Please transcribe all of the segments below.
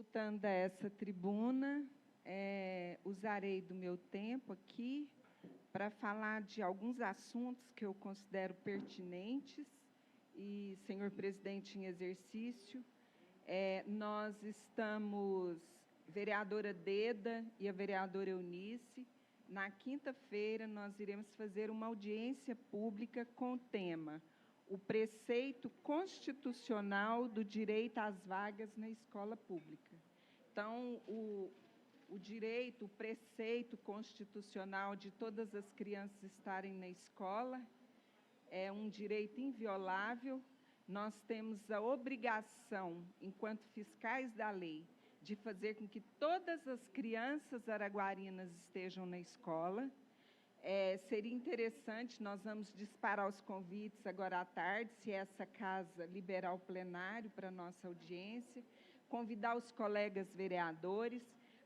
Voltando a essa tribuna, usarei do meu tempo aqui para falar de alguns assuntos que eu considero pertinentes. E, senhor presidente em exercício, nós estamos, vereadora Deda e a vereadora Eunice, na quinta-feira nós iremos fazer uma audiência pública com o tema o preceito constitucional do direito às vagas na escola pública. Então, o direito, o preceito constitucional de todas as crianças estarem na escola é um direito inviolável. Nós temos a obrigação, enquanto fiscais da lei, de fazer com que todas as crianças araguarinas estejam na escola. Seria interessante, nós vamos disparar os convites agora à tarde, se essa casa liberar o plenário para a nossa audiência, convidar os colegas vereadores,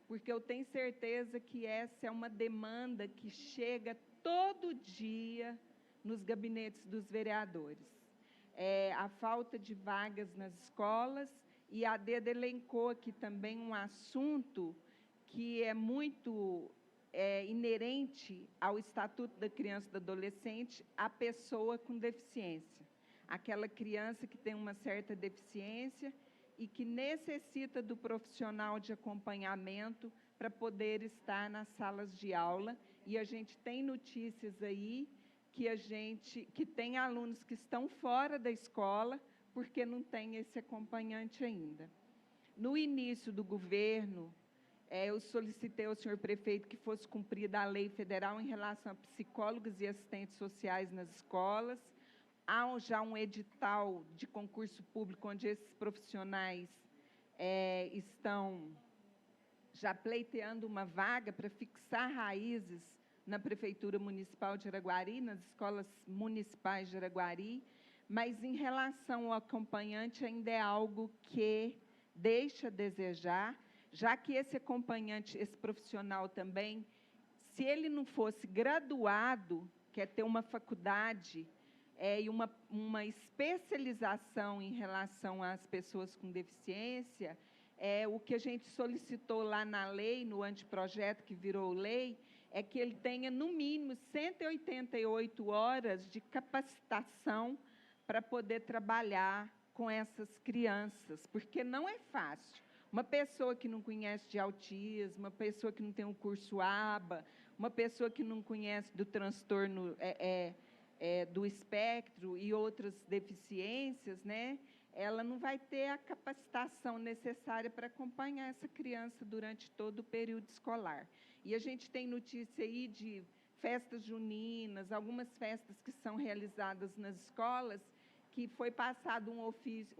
porque eu tenho certeza que essa é uma demanda que chega todo dia nos gabinetes dos vereadores. A falta de vagas nas escolas, e a Deda elencou aqui também um assunto que é muito inerente ao Estatuto da Criança e do Adolescente, a pessoa com deficiência. Aquela criança que tem uma certa deficiência e que necessita do profissional de acompanhamento para poder estar nas salas de aula. E a gente tem notícias aí que tem alunos que estão fora da escola porque não tem esse acompanhante ainda. No início do governo, eu solicitei ao senhor prefeito que fosse cumprida a lei federal em relação a psicólogos e assistentes sociais nas escolas. Há já um edital de concurso público onde esses profissionais estão já pleiteando uma vaga para fixar raízes na Prefeitura Municipal de Araguari, nas escolas municipais de Araguari, mas em relação ao acompanhante ainda é algo que deixa a desejar, já que esse acompanhante, esse profissional também, se ele não fosse graduado, quer ter uma faculdade e uma especialização em relação às pessoas com deficiência, o que a gente solicitou lá na lei, no anteprojeto que virou lei, é que ele tenha, no mínimo, 188 horas de capacitação para poder trabalhar com essas crianças, porque não é fácil. Uma pessoa que não conhece de autismo, uma pessoa que não tem um curso ABA, uma pessoa que não conhece do transtorno do espectro e outras deficiências, né? Ela não vai ter a capacitação necessária para acompanhar essa criança durante todo o período escolar. E a gente tem notícia aí de festas juninas, algumas festas que são realizadas nas escolas, que foi passado um ofício,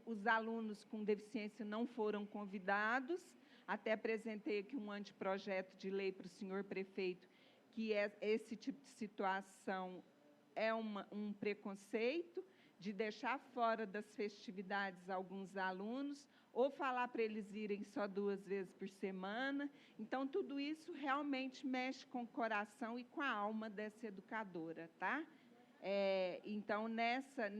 os alunos com deficiência não foram convidados, até apresentei aqui um anteprojeto de lei para o senhor prefeito, que esse tipo de situação é um preconceito, de deixar fora das festividades alguns alunos, ou falar para eles irem só 2 vezes por semana. Então, tudo isso realmente mexe com o coração e com a alma dessa educadora, tá? Então, nessa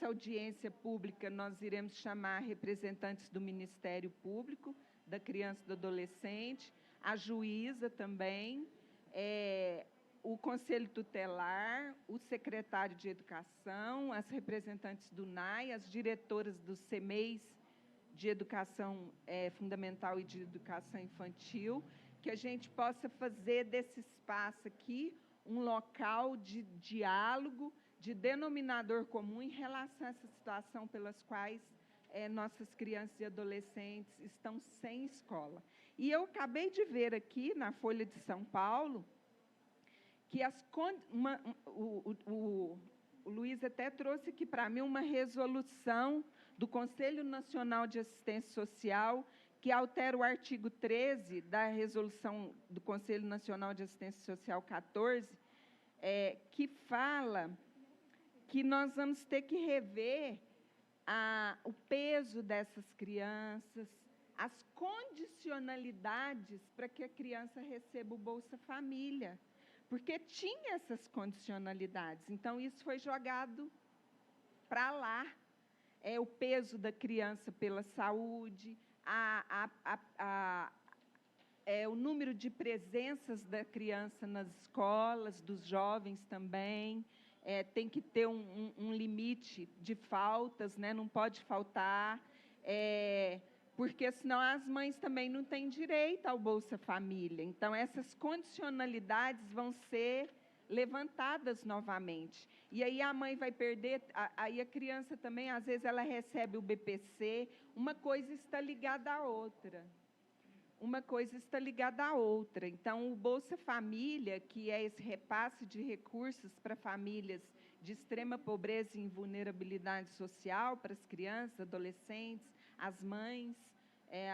audiência pública, nós iremos chamar representantes do Ministério Público, da Criança e do Adolescente, a juíza também, o Conselho Tutelar, o secretário de Educação, as representantes do NAI, as diretoras dos CEMEIs de Educação Fundamental e de Educação Infantil, que a gente possa fazer desse espaço aqui um local de diálogo, de denominador comum em relação a essa situação pelas quais nossas crianças e adolescentes estão sem escola. E eu acabei de ver aqui, na Folha de São Paulo, que o Luiz até trouxe aqui para mim uma resolução do Conselho Nacional de Assistência Social, que altera o artigo 13 da resolução do Conselho Nacional de Assistência Social 14, que fala que nós vamos ter que rever o peso dessas crianças, as condicionalidades para que a criança receba o Bolsa Família, porque tinha essas condicionalidades. Então, isso foi jogado para lá. o peso da criança pela saúde, o número de presenças da criança nas escolas, dos jovens também. Tem que ter um limite de faltas, né? Não pode faltar, porque senão as mães também não têm direito ao Bolsa Família. Então, essas condicionalidades vão ser levantadas novamente. E aí a mãe vai perder, aí a criança também, às vezes, ela recebe o BPC, uma coisa está ligada à outra. Uma coisa está ligada à outra. Então, o Bolsa Família, que é esse repasse de recursos para famílias de extrema pobreza e vulnerabilidade social, para as crianças, adolescentes, as mães,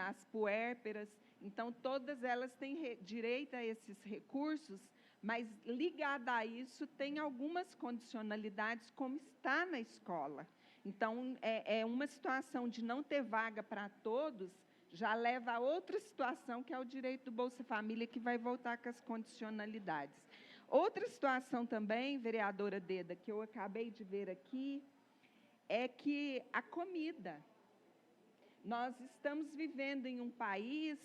as puérperas. Então, todas elas têm direito a esses recursos, mas, ligada a isso, tem algumas condicionalidades, como está na escola. Então, é uma situação de não ter vaga para todos, já leva a outra situação, que é o direito do Bolsa Família, que vai voltar com as condicionalidades. Outra situação também, vereadora Deda, que eu acabei de ver aqui, é que a comida. Nós estamos vivendo em um país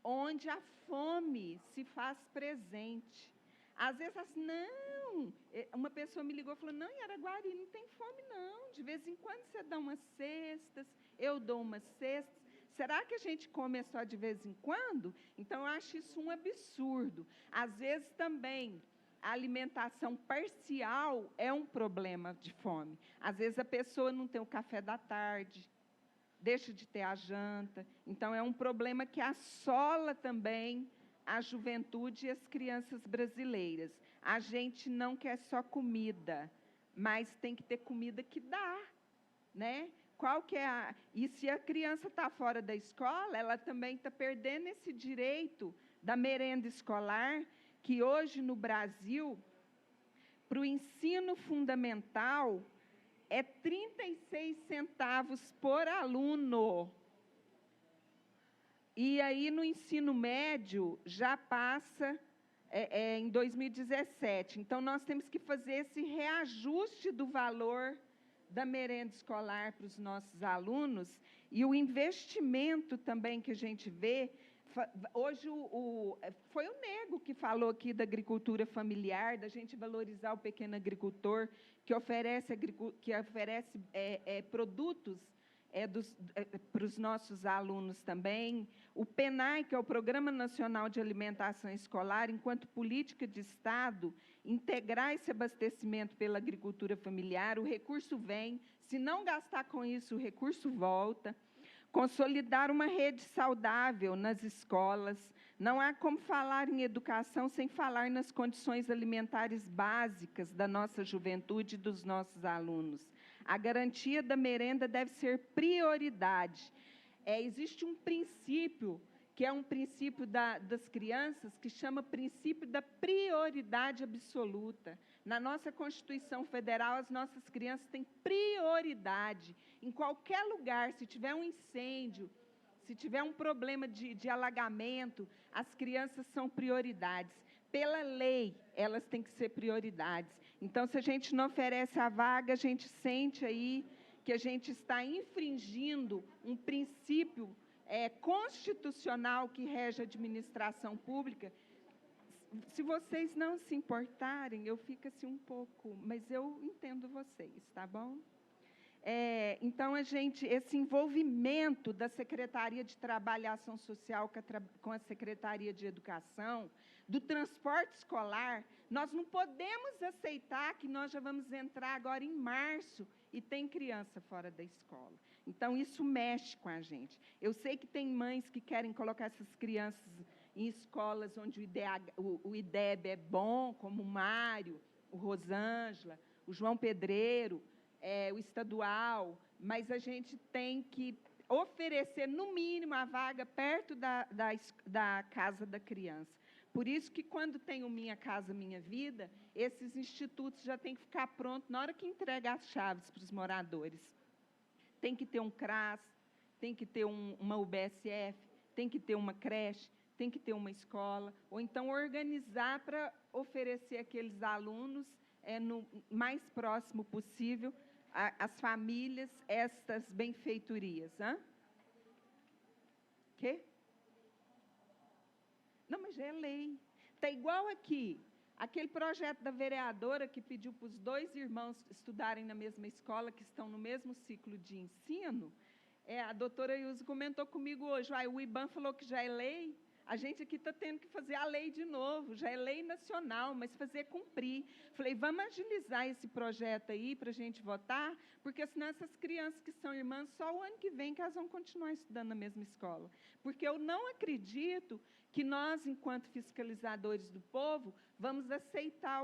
onde a fome se faz presente. Às vezes, assim, não, uma pessoa me ligou e falou, não, em Araguari não tem fome, não. De vez em quando você dá umas cestas, eu dou umas cestas. Será que a gente come só de vez em quando? Então, eu acho isso um absurdo. Às vezes, também, a alimentação parcial é um problema de fome. Às vezes, a pessoa não tem o café da tarde, deixa de ter a janta. Então, é um problema que assola também a juventude e as crianças brasileiras. A gente não quer só comida, mas tem que ter comida que dá, né? Qual que é E se a criança está fora da escola, ela também está perdendo esse direito da merenda escolar, que hoje no Brasil, para o ensino fundamental, é 36 centavos por aluno. E aí, no ensino médio, já passa em 2017. Então, nós temos que fazer esse reajuste do valor da merenda escolar para os nossos alunos, e o investimento também que a gente vê. Hoje, foi o Nego que falou aqui da agricultura familiar, da gente valorizar o pequeno agricultor, que oferece produtos para os nossos alunos também. O PENAI, que é o Programa Nacional de Alimentação Escolar, enquanto política de Estado, integrar esse abastecimento pela agricultura familiar. O recurso vem, se não gastar com isso, o recurso volta. Consolidar uma rede saudável nas escolas. Não há como falar em educação sem falar nas condições alimentares básicas da nossa juventude e dos nossos alunos. A garantia da merenda deve ser prioridade. Existe um princípio, que é um princípio das crianças, que chama princípio da prioridade absoluta. Na nossa Constituição Federal, as nossas crianças têm prioridade. Em qualquer lugar, se tiver um incêndio, se tiver um problema de alagamento, as crianças são prioridades. Pela lei, elas têm que ser prioridades. Então, se a gente não oferece a vaga, a gente sente aí que a gente está infringindo um princípio constitucional que rege a administração pública. Se vocês não se importarem, eu fico assim um pouco, mas eu entendo vocês, tá bom? Então, esse envolvimento da Secretaria de Trabalho e Ação Social com a Secretaria de Educação, do transporte escolar, nós não podemos aceitar que nós já vamos entrar agora em março e tem criança fora da escola. Então, isso mexe com a gente. Eu sei que tem mães que querem colocar essas crianças em escolas onde o IDEB é bom, como o Mário, o Rosângela, o João Pedreiro, o estadual, mas a gente tem que oferecer, no mínimo, a vaga perto da casa da criança. Por isso que, quando tem o Minha Casa Minha Vida, esses institutos já têm que ficar prontos na hora que entrega as chaves para os moradores. Tem que ter um CRAS, tem que ter uma UBSF, tem que ter uma creche, tem que ter uma escola, ou então organizar para oferecer aqueles alunos no mais próximo possível as famílias estas benfeitorias. Hã? Quê? Não, mas já é lei. Está igual aqui. Aquele projeto da vereadora que pediu para os 2 irmãos estudarem na mesma escola, que estão no mesmo ciclo de ensino, a doutora Ilse comentou comigo hoje, o IBAN falou que já é lei, a gente aqui está tendo que fazer a lei de novo, já é lei nacional, mas fazer cumprir. Falei, vamos agilizar esse projeto aí para a gente votar, porque senão essas crianças que são irmãs, só o ano que vem que elas vão continuar estudando na mesma escola. Porque eu não acredito que nós, enquanto fiscalizadores do povo, vamos aceitar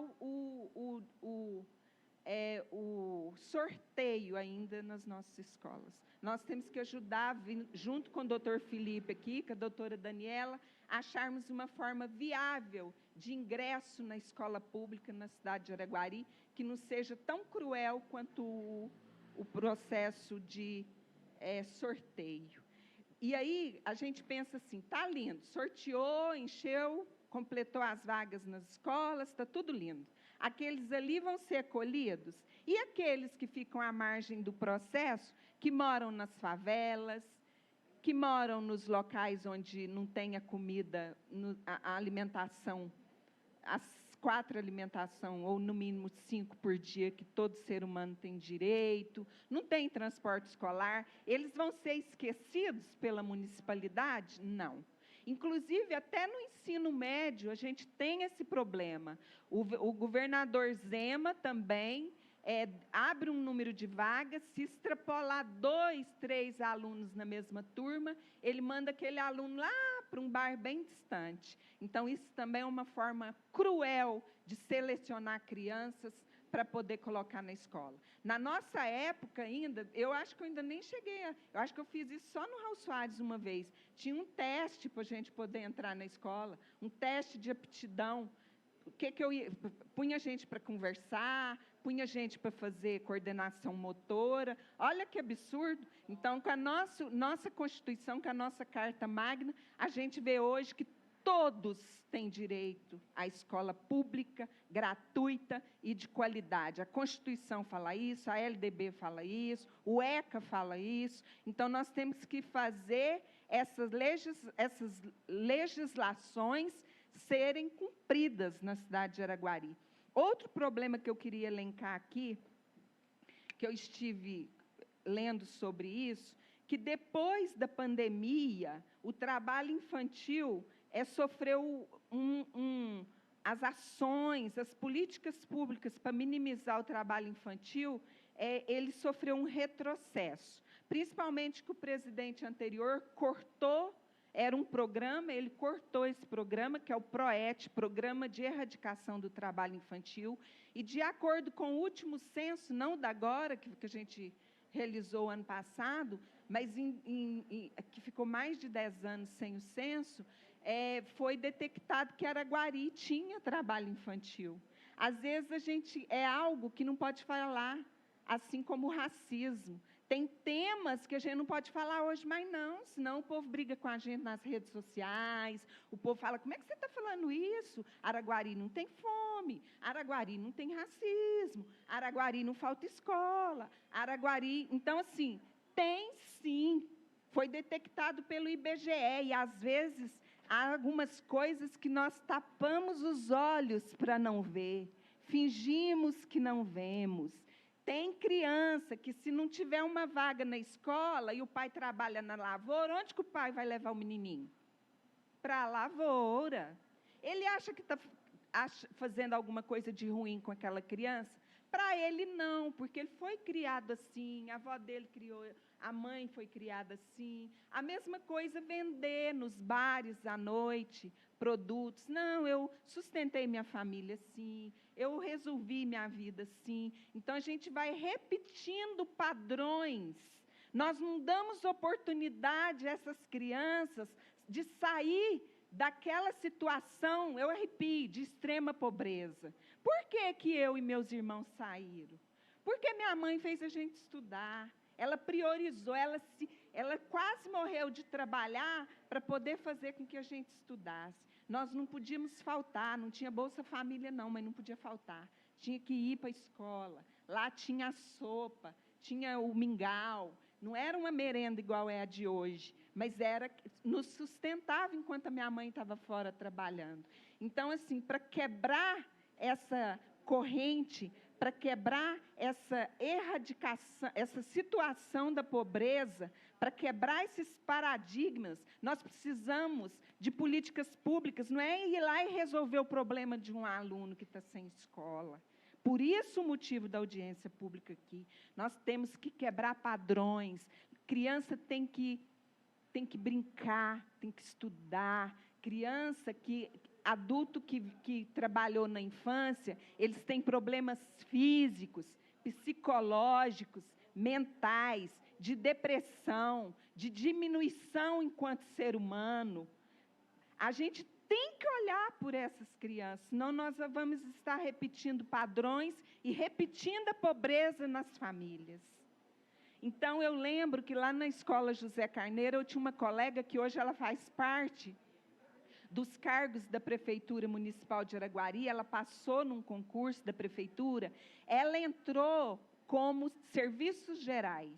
o sorteio ainda nas nossas escolas. Nós temos que ajudar, junto com o doutor Felipe aqui, com a doutora Daniela, a acharmos uma forma viável de ingresso na escola pública na cidade de Araguari, que não seja tão cruel quanto o processo de sorteio. E aí, a gente pensa assim, está lindo, sorteou, encheu, completou as vagas nas escolas, está tudo lindo. Aqueles ali vão ser acolhidos. E aqueles que ficam à margem do processo, que moram nas favelas, que moram nos locais onde não tem a comida, a alimentação, as 4 alimentações, ou no mínimo 5 por dia, que todo ser humano tem direito, não tem transporte escolar, eles vão ser esquecidos pela municipalidade? Não. Inclusive, até no ensino médio, a gente tem esse problema. O governador Zema também abre um número de vagas, se extrapolar 2, 3 alunos na mesma turma, ele manda aquele aluno lá para um bairro bem distante. Então, isso também é uma forma cruel de selecionar crianças para poder colocar na escola. Na nossa época ainda, eu acho que eu ainda nem cheguei, eu acho que eu fiz isso só no Raul Soares uma vez. Tinha um teste para a gente poder entrar na escola, um teste de aptidão. O que eu ia? Punha gente para conversar, punha gente para fazer coordenação motora. Olha que absurdo. Então, com a nossa Constituição, com a nossa Carta Magna, a gente vê hoje que todos têm direito à escola pública, gratuita e de qualidade. A Constituição fala isso, a LDB fala isso, o ECA fala isso. Então, nós temos que fazer essas legislações serem cumpridas na cidade de Araguari. Outro problema que eu queria elencar aqui, que eu estive lendo sobre isso, que depois da pandemia, o trabalho infantil sofreu as ações, as políticas públicas para minimizar o trabalho infantil, ele sofreu um retrocesso. Principalmente que o presidente anterior cortou. Era um programa, ele cortou esse programa, que é o PROET, Programa de Erradicação do Trabalho Infantil, e de acordo com o último censo, não da agora, que a gente realizou ano passado, mas que ficou mais de 10 anos sem o censo, foi detectado que Araguari tinha trabalho infantil. Às vezes, é algo que não pode falar, assim como o racismo. Tem temas que a gente não pode falar hoje, mas não, senão o povo briga com a gente nas redes sociais, o povo fala, como é que você está falando isso? Araguari não tem fome, Araguari não tem racismo, Araguari não falta escola, Araguari... Então, assim, tem sim, foi detectado pelo IBGE, e às vezes há algumas coisas que nós tapamos os olhos para não ver, fingimos que não vemos. Tem criança que, se não tiver uma vaga na escola e o pai trabalha na lavoura, onde que o pai vai levar o menininho? Para a lavoura. Ele acha que está fazendo alguma coisa de ruim com aquela criança? Para ele, não, porque ele foi criado assim, a avó dele criou, a mãe foi criada assim. A mesma coisa vender nos bares à noite produtos. Não, eu sustentei minha família assim, eu resolvi minha vida assim. Então, a gente vai repetindo padrões. Nós não damos oportunidade a essas crianças de sair daquela situação, eu arrepio, de extrema pobreza. Por que eu e meus irmãos saíram? Porque minha mãe fez a gente estudar. Ela priorizou, ela quase morreu de trabalhar para poder fazer com que a gente estudasse. Nós não podíamos faltar, não tinha Bolsa Família não, mas não podia faltar. Tinha que ir para a escola. Lá tinha a sopa, tinha o mingau. Não era uma merenda igual é a de hoje, mas nos sustentava enquanto a minha mãe estava fora trabalhando. Então, assim, para quebrar essa corrente, para quebrar essa erradicação, essa situação da pobreza, para quebrar esses paradigmas, nós precisamos de políticas públicas. Não é ir lá e resolver o problema de um aluno que está sem escola. Por isso o motivo da audiência pública aqui. Nós temos que quebrar padrões. Criança tem que brincar, tem que estudar. Adulto que trabalhou na infância, eles têm problemas físicos, psicológicos, mentais, de depressão, de diminuição enquanto ser humano. A gente tem que olhar por essas crianças, senão nós vamos estar repetindo padrões e repetindo a pobreza nas famílias. Então, eu lembro que lá na Escola José Carneiro, eu tinha uma colega que hoje ela faz parte dos cargos da Prefeitura Municipal de Araguari, ela passou num concurso da Prefeitura, ela entrou como serviços gerais.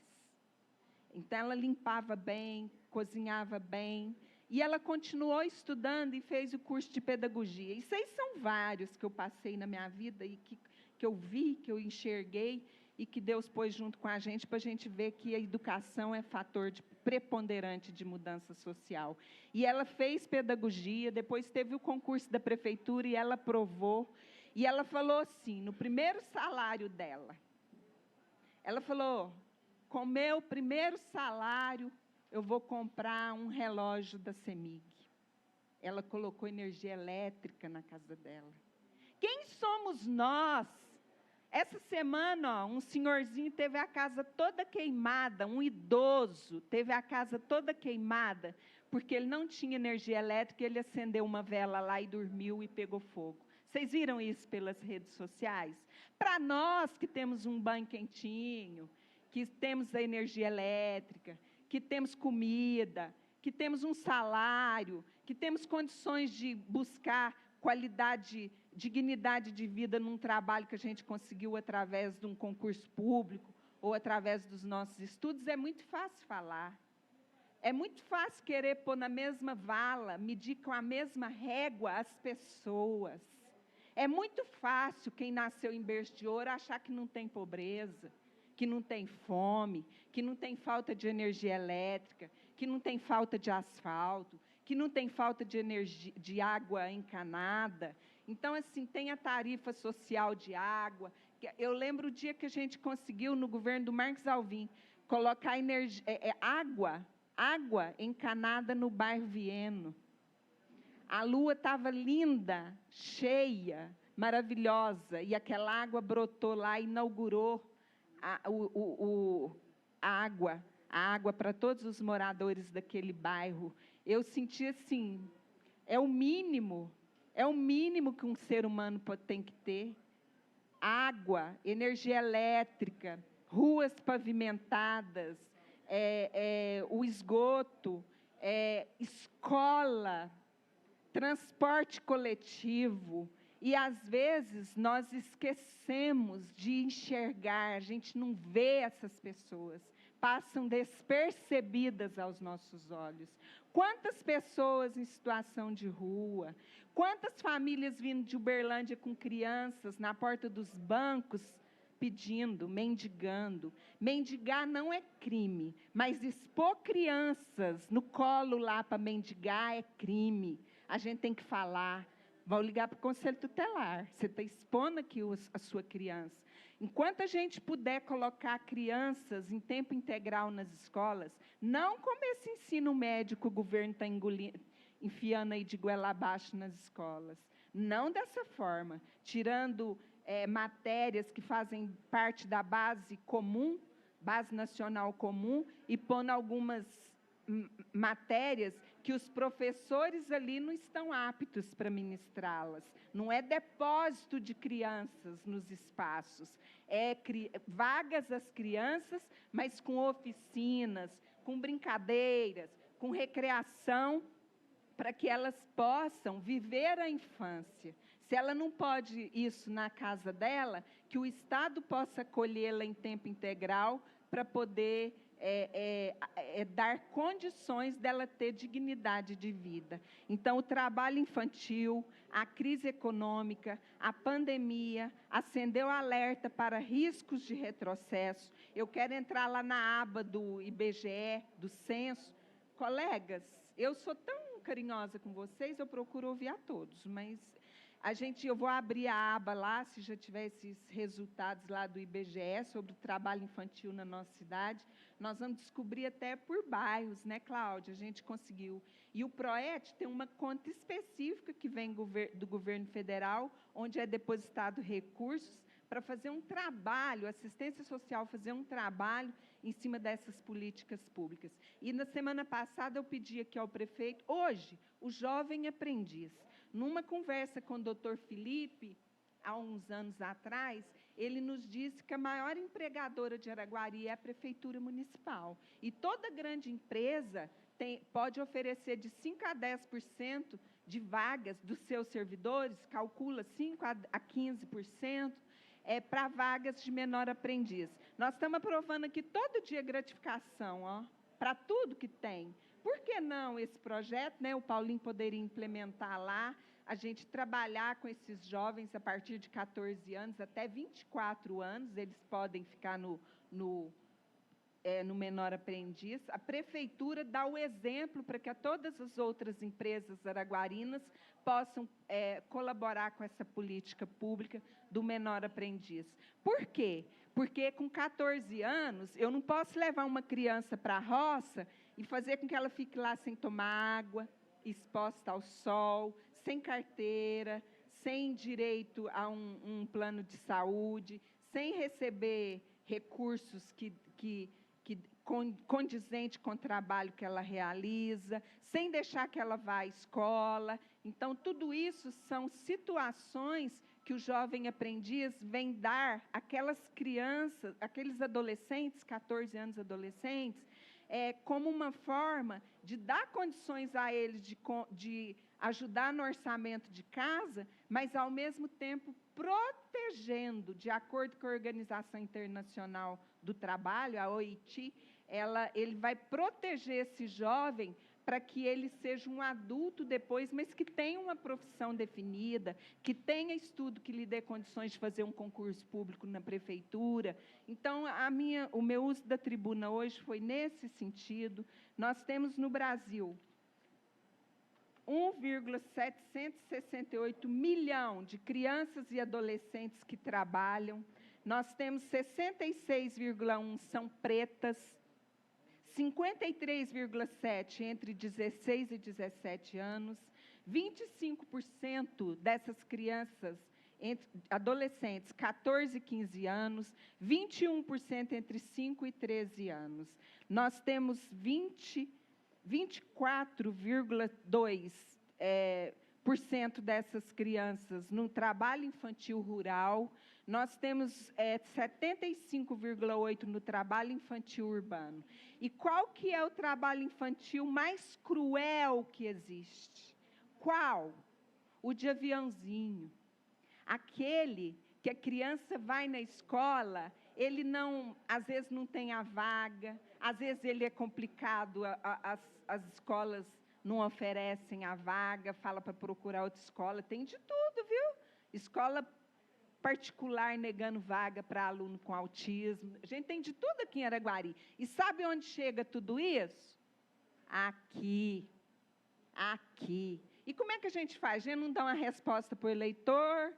Então, ela limpava bem, cozinhava bem, e ela continuou estudando e fez o curso de pedagogia. Isso aí são vários que eu passei na minha vida e que eu vi, que eu enxerguei, e que Deus pôs junto com a gente para a gente ver que a educação é fator preponderante de mudança social. E ela fez pedagogia, depois teve o concurso da prefeitura e ela aprovou. E ela falou assim, no primeiro salário dela, ela falou, com meu primeiro salário, eu vou comprar um relógio da CEMIG. Ela colocou energia elétrica na casa dela. Quem somos nós? Essa semana, um senhorzinho teve a casa toda queimada, um idoso teve a casa toda queimada, porque ele não tinha energia elétrica, ele acendeu uma vela lá e dormiu e pegou fogo. Vocês viram isso pelas redes sociais? Para nós que temos um banho quentinho, que temos a energia elétrica, que temos comida, que temos um salário, que temos condições de buscar qualidade, dignidade de vida num trabalho que a gente conseguiu através de um concurso público ou através dos nossos estudos, é muito fácil falar. É muito fácil querer pôr na mesma vala, medir com a mesma régua as pessoas. É muito fácil quem nasceu em berço de ouro achar que não tem pobreza, que não tem fome, que não tem falta de energia elétrica, que não tem falta de asfalto, que não tem falta de água encanada. Então, assim, tem a tarifa social de água. Eu lembro o dia que a gente conseguiu, no governo do Marcos Alvim, colocar água encanada no bairro Vieno. A lua estava linda, cheia, maravilhosa, e aquela água brotou lá e inaugurou a água para todos os moradores daquele bairro. Eu senti assim, é o mínimo que um ser humano tem que ter. Água, energia elétrica, ruas pavimentadas, o esgoto, escola, transporte coletivo. E, às vezes, nós esquecemos de enxergar, a gente não vê essas pessoas, passam despercebidas aos nossos olhos. Quantas pessoas em situação de rua, quantas famílias vindo de Uberlândia com crianças na porta dos bancos, pedindo, mendigando. Mendigar não é crime, mas expor crianças no colo lá para mendigar é crime. A gente tem que falar. Vão ligar para o Conselho Tutelar. Você está expondo aqui a sua criança. Enquanto a gente puder colocar crianças em tempo integral nas escolas, não como esse ensino médio que o governo está enfiando aí de goela abaixo nas escolas. Não dessa forma, tirando matérias que fazem parte da base comum, base nacional comum, e pondo algumas matérias que os professores ali não estão aptos para ministrá-las. Não é depósito de crianças nos espaços, é vagas às crianças, mas com oficinas, com brincadeiras, com recreação, para que elas possam viver a infância. Se ela não pode isso na casa dela, que o Estado possa acolhê-la em tempo integral para poder dar condições dela ter dignidade de vida. Então, o trabalho infantil, a crise econômica, a pandemia, acendeu alerta para riscos de retrocesso. Eu quero entrar lá na aba do IBGE, do censo. Colegas, eu sou tão carinhosa com vocês, eu procuro ouvir a todos, mas eu vou abrir a aba lá, se já tiver esses resultados lá do IBGE sobre o trabalho infantil na nossa cidade. Nós vamos descobrir até por bairros, né, Cláudia? A gente conseguiu. E o PROET tem uma conta específica que vem do governo federal, onde é depositado recursos para fazer um trabalho, assistência social, fazer um trabalho em cima dessas políticas públicas. E na semana passada eu pedi aqui ao prefeito, hoje, o jovem aprendiz. Numa conversa com o doutor Felipe, há uns anos atrás, ele nos disse que a maior empregadora de Araguari é a Prefeitura Municipal. E toda grande empresa pode oferecer de 5% a 10% de vagas dos seus servidores, calcula 5% a 15%, para vagas de menor aprendiz. Nós estamos aprovando aqui todo dia gratificação, para tudo que tem. Por que não esse projeto, né, o Paulinho poderia implementar lá, a gente trabalhar com esses jovens a partir de 14 anos até 24 anos, eles podem ficar no menor aprendiz. A prefeitura dá o exemplo para que todas as outras empresas araguarinas possam colaborar com essa política pública do menor aprendiz. Por quê? Porque com 14 anos, eu não posso levar uma criança para a roça e fazer com que ela fique lá sem tomar água, exposta ao sol, sem carteira, sem direito a um plano de saúde, sem receber recursos condizente com o trabalho que ela realiza, sem deixar que ela vá à escola. Então, tudo isso são situações que o jovem aprendiz vem dar àquelas crianças, aqueles adolescentes, 14 anos adolescentes, como uma forma de dar condições a eles de ajudar no orçamento de casa, mas, ao mesmo tempo, protegendo, de acordo com a Organização Internacional do Trabalho, a OIT, ele vai proteger esse jovem para que ele seja um adulto depois, mas que tenha uma profissão definida, que tenha estudo que lhe dê condições de fazer um concurso público na prefeitura. Então, o meu uso da tribuna hoje foi nesse sentido. Nós temos no Brasil 1,768 milhão de crianças e adolescentes que trabalham. Nós temos 66,1 são pretas, 53,7 entre 16 e 17 anos, 25% dessas crianças, adolescentes, 14 e 15 anos, 21% entre 5 e 13 anos. Nós temos 24,2% dessas crianças no trabalho infantil rural. Nós temos 75,8% no trabalho infantil urbano. E qual que é o trabalho infantil mais cruel que existe? Qual? O de aviãozinho. Aquele que a criança vai na escola, ele não, às vezes não tem a vaga, às vezes ele é complicado, as escolas não oferecem a vaga, fala para procurar outra escola, tem de tudo, viu? Escola particular negando vaga para aluno com autismo. A gente tem de tudo aqui em Araguari. E sabe onde chega tudo isso? Aqui. Aqui. E como é que a gente faz? A gente não dá uma resposta para o eleitor,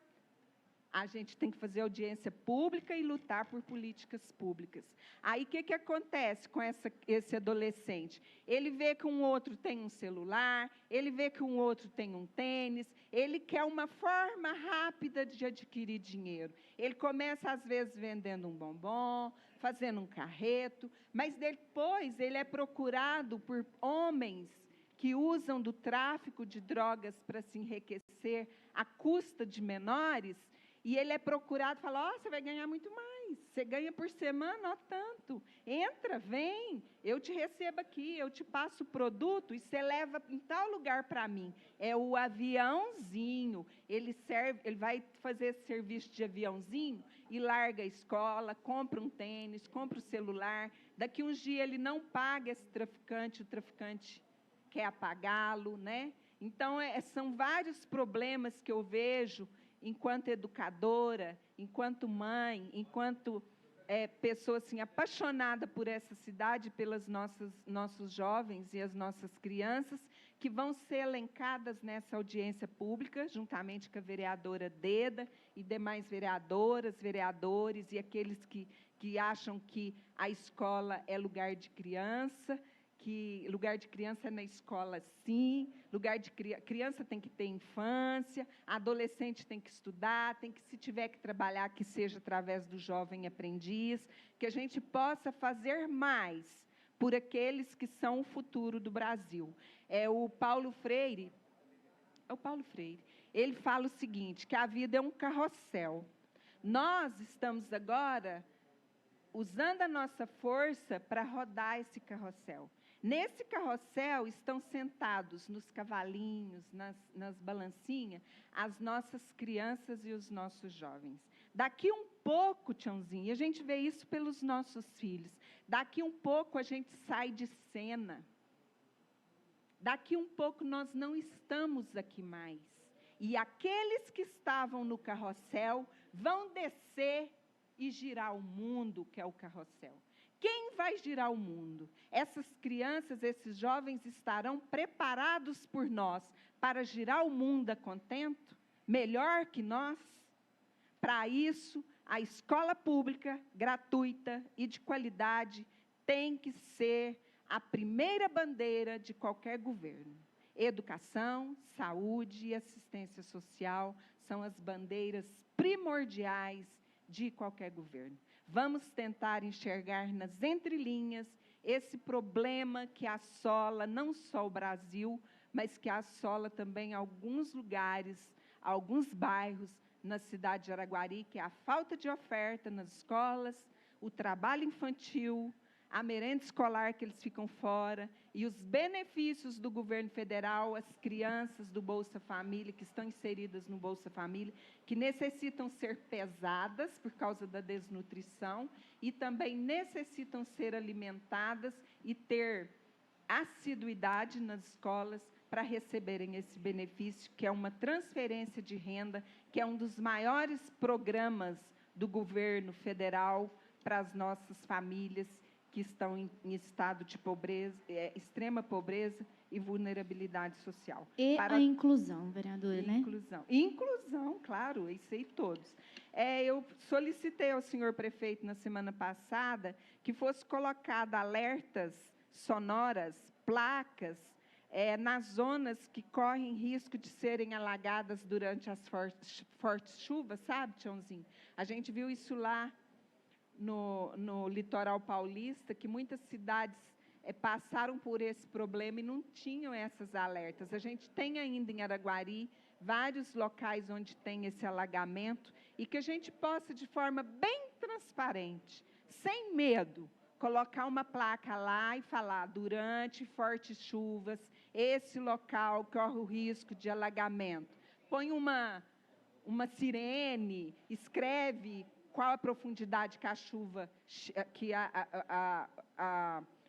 a gente tem que fazer audiência pública e lutar por políticas públicas. Aí, o que acontece com esse adolescente? Ele vê que um outro tem um celular, ele vê que um outro tem um tênis, ele quer uma forma rápida de adquirir dinheiro. Ele começa, às vezes, vendendo um bombom, fazendo um carreto, mas depois ele é procurado por homens que usam do tráfico de drogas para se enriquecer à custa de menores. E ele é procurado e fala, você vai ganhar muito mais, você ganha por semana, tanto. Entra, vem, eu te recebo aqui, eu te passo o produto e você leva em tal lugar para mim. É o aviãozinho, ele vai fazer esse serviço de aviãozinho e larga a escola, compra um tênis, compra o celular. Daqui uns dias ele não paga esse traficante, o traficante quer apagá-lo, né? Então, são vários problemas que eu vejo enquanto educadora, enquanto mãe, enquanto pessoa assim, apaixonada por essa cidade, pelos nossos jovens e as nossas crianças, que vão ser elencadas nessa audiência pública, juntamente com a vereadora Deda e demais vereadoras, vereadores e aqueles que acham que a escola é lugar de criança, que lugar de criança é na escola, sim, lugar de criança tem que ter infância, adolescente tem que estudar, tem que, se tiver que trabalhar, que seja através do jovem aprendiz, que a gente possa fazer mais por aqueles que são o futuro do Brasil. O Paulo Freire, ele fala o seguinte, que a vida é um carrossel. Nós estamos agora usando a nossa força para rodar esse carrossel. Nesse carrossel estão sentados nos cavalinhos, nas balancinhas, as nossas crianças e os nossos jovens. Daqui um pouco, Tiãozinho, e a gente vê isso pelos nossos filhos, daqui um pouco a gente sai de cena. Daqui um pouco nós não estamos aqui mais. E aqueles que estavam no carrossel vão descer e girar o mundo, que é o carrossel. Quem vai girar o mundo? Essas crianças, esses jovens estarão preparados por nós para girar o mundo a contento? Melhor que nós? Para isso, a escola pública, gratuita e de qualidade tem que ser a primeira bandeira de qualquer governo. Educação, saúde e assistência social são as bandeiras primordiais de qualquer governo. Vamos tentar enxergar nas entrelinhas esse problema que assola não só o Brasil, mas que assola também alguns lugares, alguns bairros na cidade de Araguari, que é a falta de oferta nas escolas, o trabalho infantil, a merenda escolar que eles ficam fora, e os benefícios do governo federal, as crianças do Bolsa Família, que estão inseridas no Bolsa Família, que necessitam ser pesadas por causa da desnutrição, e também necessitam ser alimentadas e ter assiduidade nas escolas para receberem esse benefício, que é uma transferência de renda, que é um dos maiores programas do governo federal para as nossas famílias que estão em estado de pobreza, extrema pobreza e vulnerabilidade social. E a inclusão, vereadora, né? Inclusão, claro, isso aí todos. Eu solicitei ao senhor prefeito na semana passada que fosse colocado alertas sonoras, placas, nas zonas que correm risco de serem alagadas durante as fortes chuvas, sabe, Tiãozinho? A gente viu isso lá no litoral paulista, que muitas cidades passaram por esse problema e não tinham essas alertas. A gente tem ainda em Araguari vários locais onde tem esse alagamento e que a gente possa, de forma bem transparente, sem medo, colocar uma placa lá e falar, durante fortes chuvas, esse local corre o risco de alagamento. Põe uma sirene, escreve qual a profundidade que a chuva, que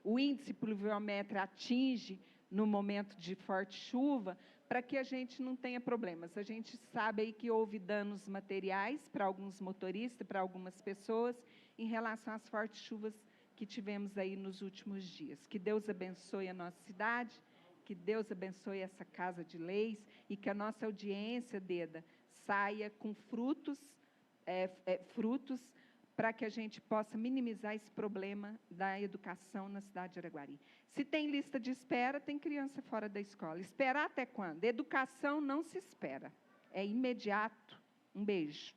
o índice pluviométrico atinge no momento de forte chuva, para que a gente não tenha problemas. A gente sabe aí que houve danos materiais para alguns motoristas, para algumas pessoas, em relação às fortes chuvas que tivemos aí nos últimos dias. Que Deus abençoe a nossa cidade, que Deus abençoe essa Casa de Leis e que a nossa audiência, Deda, saia com frutos para que a gente possa minimizar esse problema da educação na cidade de Araguari. Se tem lista de espera, tem criança fora da escola. Esperar até quando? Educação não se espera. É imediato. Um beijo.